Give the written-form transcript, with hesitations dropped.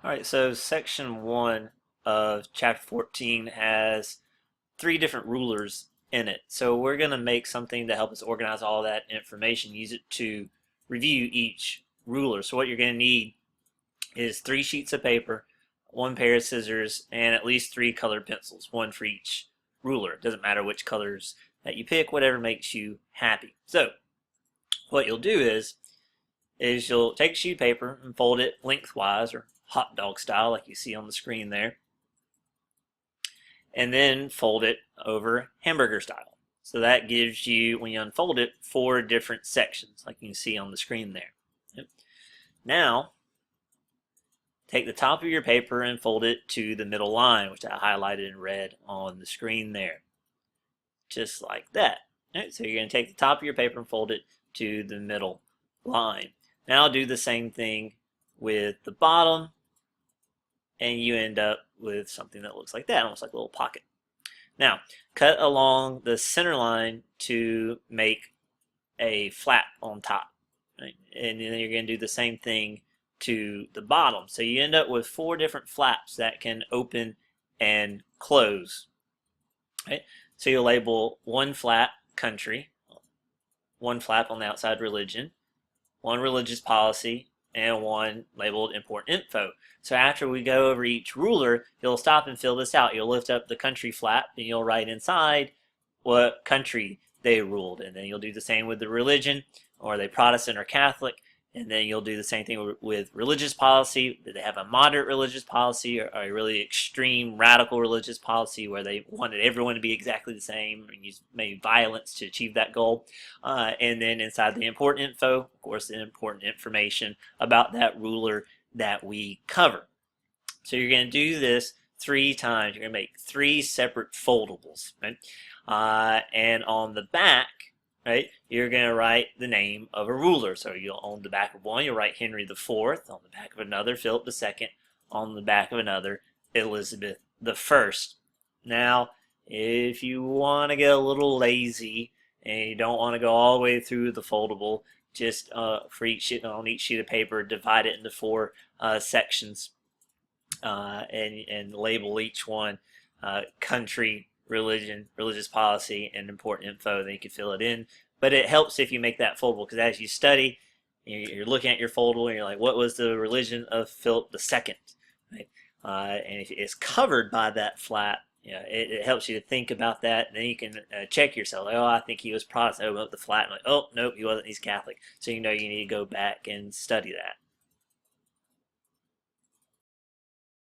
Alright, so section 1 of chapter 14 has 3 different rulers in it. So we're going to make something to help us organize all that information, use it to review each ruler. So what you're going to need is 3 sheets of paper, 1 pair of scissors, and at least 3 colored pencils, 1 for each ruler. It doesn't matter which colors that you pick, whatever makes you happy. So what you'll do is you'll take a sheet of paper and fold it lengthwise or hot dog style like you see on the screen there, and then fold it over hamburger style. So that gives you, when you unfold it, 4 different sections like you can see on the screen there. Yep. Now take the top of your paper and fold it to the middle line, which I highlighted in red on the screen there, just like that. Right, so you're going to take the top of your paper and fold it to the middle line. Now do the same thing with the bottom, and you end up with something that looks like that, almost like a little pocket. Now, cut along the center line to make a flap on top. Right? And then you're going to do the same thing to the bottom. So you end up with 4 different flaps that can open and close. Right? So you'll label 1 flap country, 1 flap on the outside religion, 1 religious policy, and 1 labeled important info. So after we go over each ruler, you'll stop and fill this out. You'll lift up the country flap and you'll write inside what country they ruled. And then you'll do the same with the religion. Are they Protestant or Catholic? And then you'll do the same thing with religious policy. Do they have a moderate religious policy or a really extreme radical religious policy where they wanted everyone to be exactly the same and use maybe violence to achieve that goal? And then inside the important info, of course, the important information about that ruler that we cover. So you're going to do this 3 times. You're going to make 3 separate foldables, right? And on the back, right, you're going to write the name of a ruler. So you'll, on the back of one, you'll write Henry IV. On the back of another, Philip II. On the back of another, Elizabeth I. Now, if you want to get a little lazy and you don't want to go all the way through the foldable, just for on each sheet of paper, divide it into 4 sections and label each one country, religion, religious policy, and important info. Then you can fill it in. But it helps if you make that foldable, because as you study, you're looking at your foldable and you're like, what was the religion of Philip II? Right? And if it's covered by that flap, it helps you to think about that. And then you can check yourself. Like, oh, I think he was Protestant. Open up the flap. And like, oh, nope, he wasn't. He's Catholic. So you know you need to go back and study that.